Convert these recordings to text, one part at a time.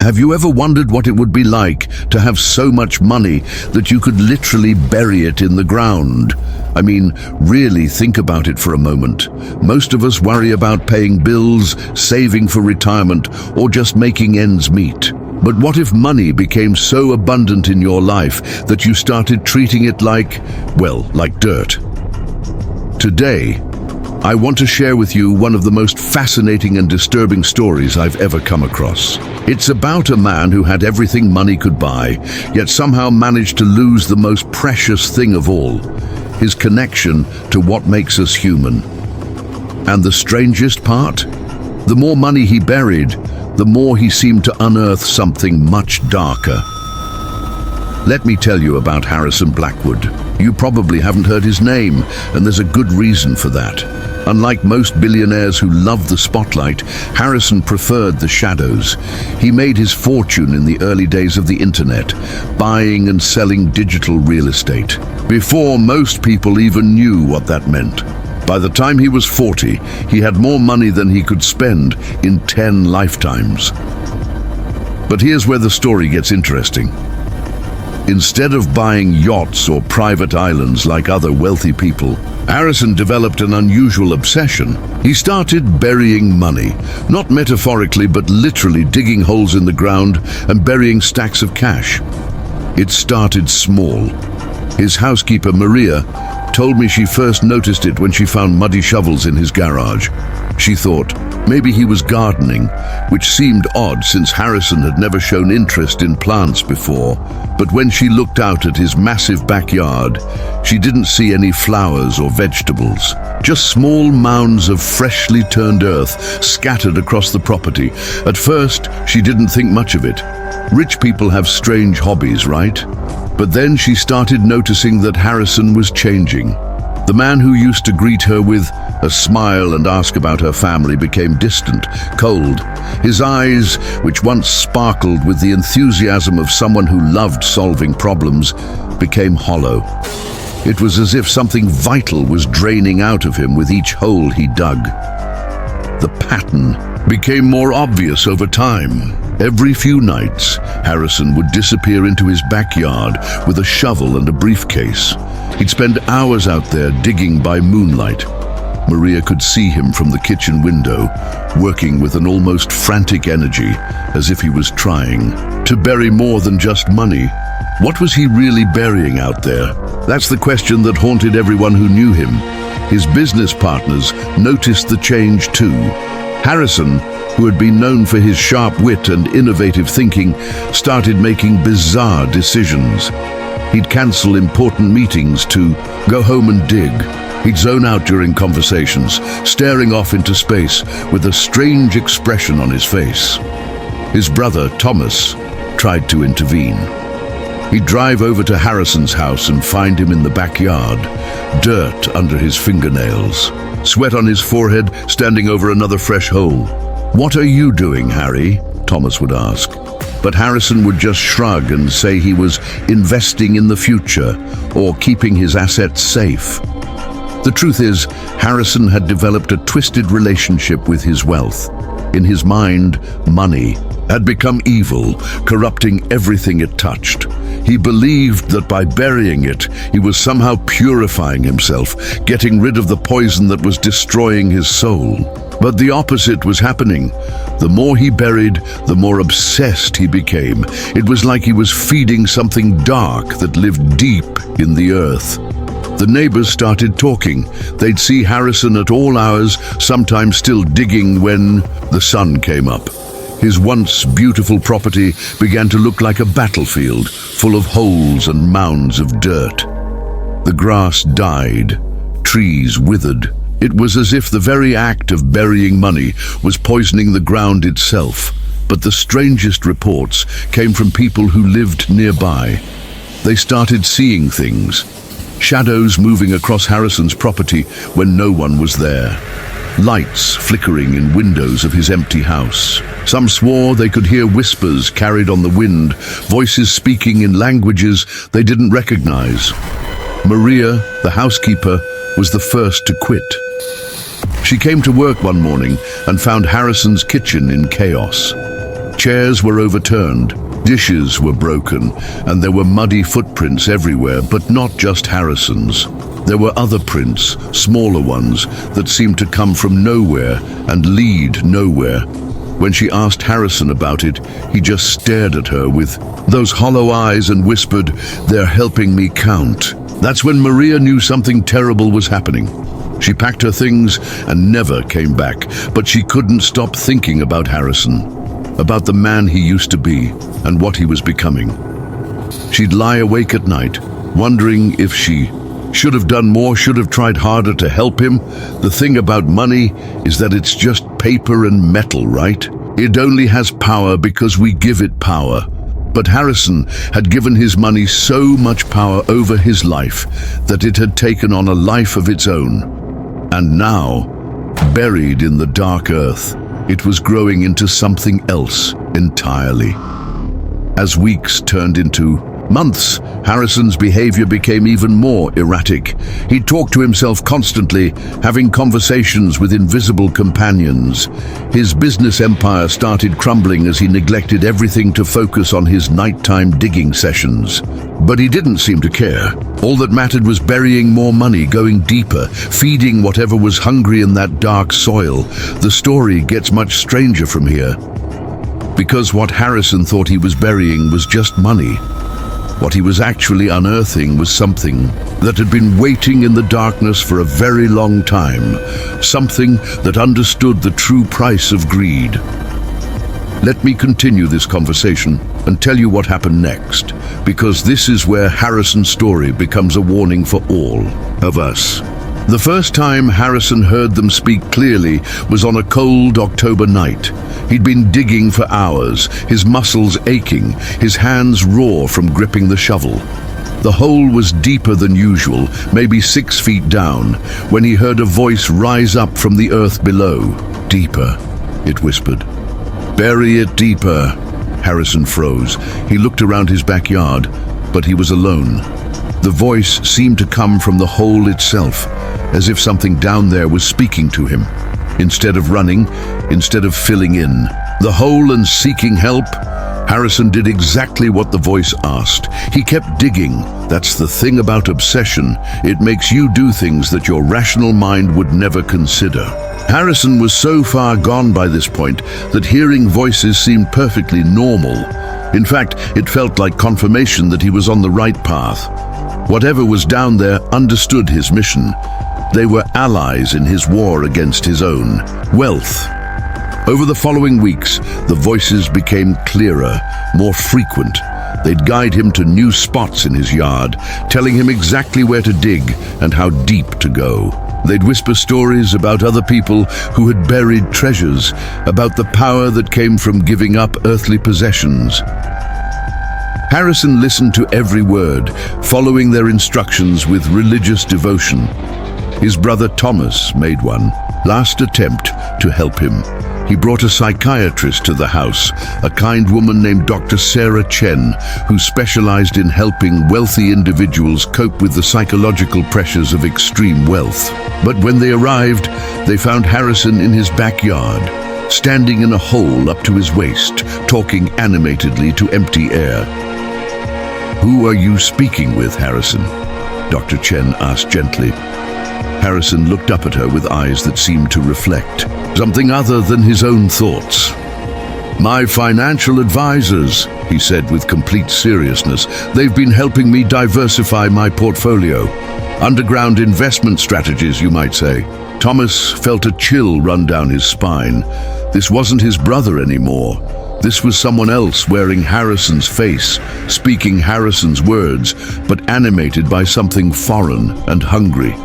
Have you ever wondered what it would be like to have so much money that you could literally bury it in the ground? I mean, really think about it for a moment. Most of us worry about paying bills, saving for retirement, or just making ends meet. But what if money became so abundant in your life that you started treating it like dirt? Today, I want to share with you one of the most fascinating and disturbing stories I've ever come across. It's about a man who had everything money could buy, yet somehow managed to lose the most precious thing of all, his connection to what makes us human. And the strangest part? The more money he buried, the more he seemed to unearth something much darker. Let me tell you about Harrison Blackwood. You probably haven't heard his name, and there's a good reason for that. Unlike most billionaires who love the spotlight, Harrison preferred the shadows. He made his fortune in the early days of the internet, buying and selling digital real estate, before most people even knew what that meant. By the time he was 40, he had more money than he could spend in 10 lifetimes. But here's where the story gets interesting. Instead of buying yachts or private islands like other wealthy people, Harrison developed an unusual obsession. He started burying money, not metaphorically but literally digging holes in the ground and burying stacks of cash. It started small. His housekeeper, Maria, told me she first noticed it when she found muddy shovels in his garage. She thought maybe he was gardening, which seemed odd since Harrison had never shown interest in plants before. But when she looked out at his massive backyard, she didn't see any flowers or vegetables, just small mounds of freshly turned earth scattered across the property. At first, she didn't think much of it. Rich people have strange hobbies, right? But then she started noticing that Harrison was changing. The man who used to greet her with a smile and ask about her family became distant, cold. His eyes, which once sparkled with the enthusiasm of someone who loved solving problems, became hollow. It was as if something vital was draining out of him with each hole he dug. The pattern became more obvious over time. Every few nights, Harrison would disappear into his backyard with a shovel and a briefcase. He'd spend hours out there digging by moonlight. Maria could see him from the kitchen window, working with an almost frantic energy, as if he was trying to bury more than just money. What was he really burying out there? That's the question that haunted everyone who knew him. His business partners noticed the change too. Harrison, who had been known for his sharp wit and innovative thinking, started making bizarre decisions. He'd cancel important meetings to go home and dig. He'd zone out during conversations, staring off into space with a strange expression on his face. His brother, Thomas, tried to intervene. He'd drive over to Harrison's house and find him in the backyard, dirt under his fingernails, sweat on his forehead, standing over another fresh hole. "What are you doing, Harry?" Thomas would ask. But Harrison would just shrug and say he was investing in the future or keeping his assets safe. The truth is, Harrison had developed a twisted relationship with his wealth. In his mind, money had become evil, corrupting everything it touched. He believed that by burying it, he was somehow purifying himself, getting rid of the poison that was destroying his soul. But the opposite was happening. The more he buried, the more obsessed he became. It was like he was feeding something dark that lived deep in the earth. The neighbors started talking. They'd see Harrison at all hours, sometimes still digging when the sun came up. His once beautiful property began to look like a battlefield, full of holes and mounds of dirt. The grass died, trees withered. It was as if the very act of burying money was poisoning the ground itself. But the strangest reports came from people who lived nearby. They started seeing things. Shadows moving across Harrison's property when no one was there. Lights flickering in windows of his empty house. Some swore they could hear whispers carried on the wind, voices speaking in languages they didn't recognize. Maria, the housekeeper, was the first to quit. She came to work one morning and found Harrison's kitchen in chaos. Chairs were overturned, dishes were broken, and there were muddy footprints everywhere, but not just Harrison's. There were other prints, smaller ones, that seemed to come from nowhere and lead nowhere. When she asked Harrison about it, he just stared at her with those hollow eyes and whispered, "They're helping me count." That's when Maria knew something terrible was happening. She packed her things and never came back, but she couldn't stop thinking about Harrison, about the man he used to be and what he was becoming. She'd lie awake at night, wondering if she should have done more, should have tried harder to help him. The thing about money is that it's just paper and metal, right? It only has power because we give it power. But Harrison had given his money so much power over his life that it had taken on a life of its own. And now, buried in the dark earth, it was growing into something else entirely. As weeks turned into months, Harrison's behavior became even more erratic. He talked to himself constantly, having conversations with invisible companions. His business empire started crumbling as he neglected everything to focus on his nighttime digging sessions. But he didn't seem to care. All that mattered was burying more money, going deeper, feeding whatever was hungry in that dark soil. The story gets much stranger from here. Because what Harrison thought he was burying was just money. What he was actually unearthing was something that had been waiting in the darkness for a very long time, something that understood the true price of greed. Let me continue this conversation and tell you what happened next, because this is where Harrison's story becomes a warning for all of us. The first time Harrison heard them speak clearly was on a cold October night. He'd been digging for hours, his muscles aching, his hands raw from gripping the shovel. The hole was deeper than usual, maybe 6 feet down, when he heard a voice rise up from the earth below. "Deeper," it whispered. "Bury it deeper." Harrison froze. He looked around his backyard, but he was alone. The voice seemed to come from the hole itself, as if something down there was speaking to him. Instead of running, instead of filling in the hole and seeking help, Harrison did exactly what the voice asked. He kept digging. That's the thing about obsession. It makes you do things that your rational mind would never consider. Harrison was so far gone by this point that hearing voices seemed perfectly normal. In fact, it felt like confirmation that he was on the right path. Whatever was down there understood his mission. They were allies in his war against his own wealth. Over the following weeks, the voices became clearer, more frequent. They'd guide him to new spots in his yard, telling him exactly where to dig and how deep to go. They'd whisper stories about other people who had buried treasures, about the power that came from giving up earthly possessions. Harrison listened to every word, following their instructions with religious devotion. His brother Thomas made one last attempt to help him. He brought a psychiatrist to the house, a kind woman named Dr. Sarah Chen, who specialized in helping wealthy individuals cope with the psychological pressures of extreme wealth. But when they arrived, they found Harrison in his backyard, standing in a hole up to his waist, talking animatedly to empty air. "Who are you speaking with, Harrison?" Dr. Chen asked gently. Harrison looked up at her with eyes that seemed to reflect something other than his own thoughts. "My financial advisors," he said with complete seriousness. "They've been helping me diversify my portfolio. Underground investment strategies, you might say." Thomas felt a chill run down his spine. This wasn't his brother anymore. This was someone else wearing Harrison's face, speaking Harrison's words, but animated by something foreign and hungry.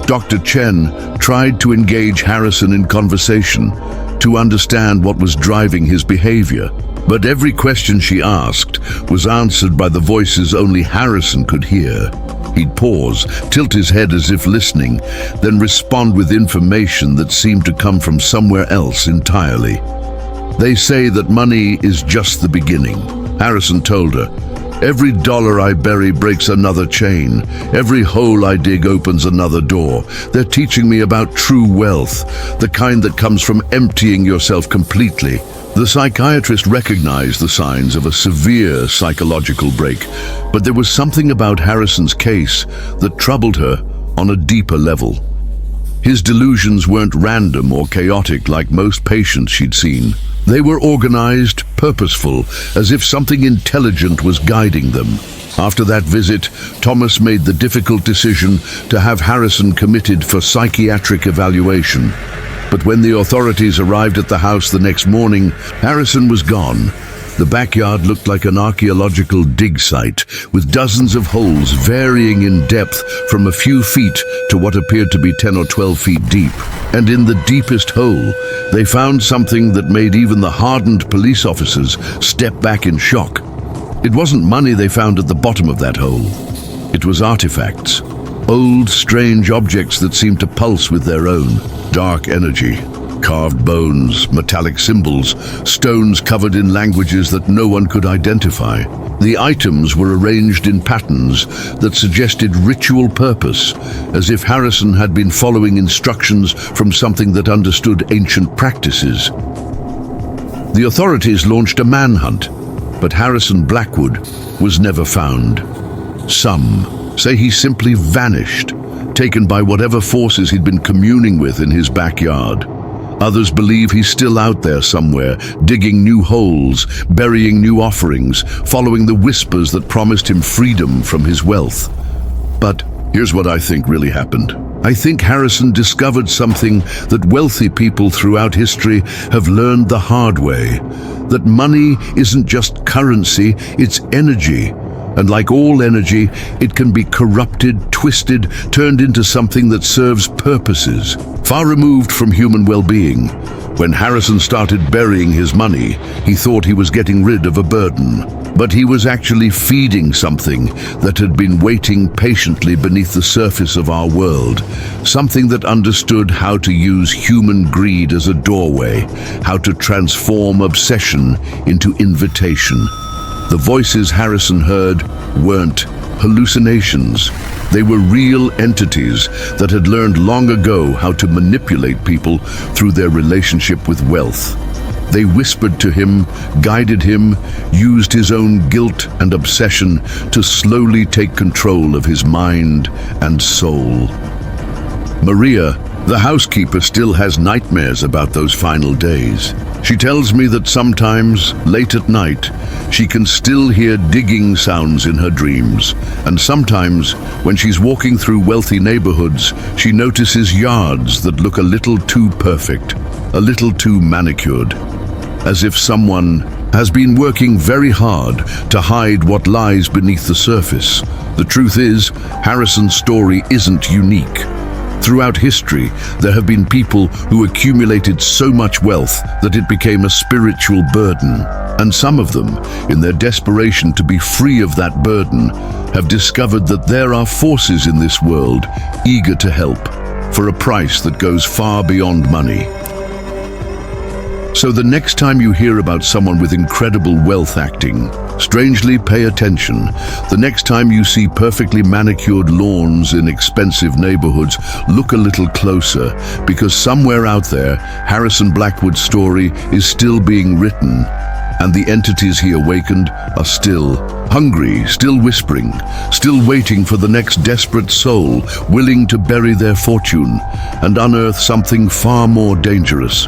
Dr. Chen tried to engage Harrison in conversation, to understand what was driving his behavior. But every question she asked was answered by the voices only Harrison could hear. He'd pause, tilt his head as if listening, then respond with information that seemed to come from somewhere else entirely. "They say that money is just the beginning," Harrison told her. "Every dollar I bury breaks another chain. Every hole I dig opens another door. They're teaching me about true wealth, the kind that comes from emptying yourself completely, The psychiatrist recognized the signs of a severe psychological break, but there was something about Harrison's case that troubled her on a deeper level. His delusions weren't random or chaotic like most patients she'd seen. They were organized, purposeful, as if something intelligent was guiding them. After that visit, Thomas made the difficult decision to have Harrison committed for psychiatric evaluation. But when the authorities arrived at the house the next morning, Harrison was gone. The backyard looked like an archaeological dig site, with dozens of holes varying in depth from a few feet to what appeared to be 10 or 12 feet deep. And in the deepest hole, they found something that made even the hardened police officers step back in shock. It wasn't money they found at the bottom of that hole. It was artifacts. Old, strange objects that seemed to pulse with their own dark energy. Carved bones, metallic symbols, stones covered in languages that no one could identify. The items were arranged in patterns that suggested ritual purpose, as if Harrison had been following instructions from something that understood ancient practices. The authorities launched a manhunt, but Harrison Blackwood was never found. Some say he simply vanished, taken by whatever forces he'd been communing with in his backyard. Others believe he's still out there somewhere, digging new holes, burying new offerings, following the whispers that promised him freedom from his wealth. But here's what I think really happened. I think Harrison discovered something that wealthy people throughout history have learned the hard way. That money isn't just currency, it's energy. And like all energy, it can be corrupted, twisted, turned into something that serves purposes far removed from human well-being. When Harrison started burying his money, he thought he was getting rid of a burden. But he was actually feeding something that had been waiting patiently beneath the surface of our world. Something that understood how to use human greed as a doorway, how to transform obsession into invitation. The voices Harrison heard weren't hallucinations. They were real entities that had learned long ago how to manipulate people through their relationship with wealth. They whispered to him, guided him, used his own guilt and obsession to slowly take control of his mind and soul. Maria, the housekeeper, still has nightmares about those final days. She tells me that sometimes, late at night, she can still hear digging sounds in her dreams. And sometimes, when she's walking through wealthy neighborhoods, she notices yards that look a little too perfect, a little too manicured, as if someone has been working very hard to hide what lies beneath the surface. The truth is, Harrison's story isn't unique. Throughout history, there have been people who accumulated so much wealth that it became a spiritual burden. And some of them, in their desperation to be free of that burden, have discovered that there are forces in this world eager to help, for a price that goes far beyond money. So the next time you hear about someone with incredible wealth acting, strangely pay attention. The next time you see perfectly manicured lawns in expensive neighborhoods, look a little closer, because somewhere out there, Harrison Blackwood's story is still being written, and the entities he awakened are still hungry, still whispering, still waiting for the next desperate soul, willing to bury their fortune and unearth something far more dangerous.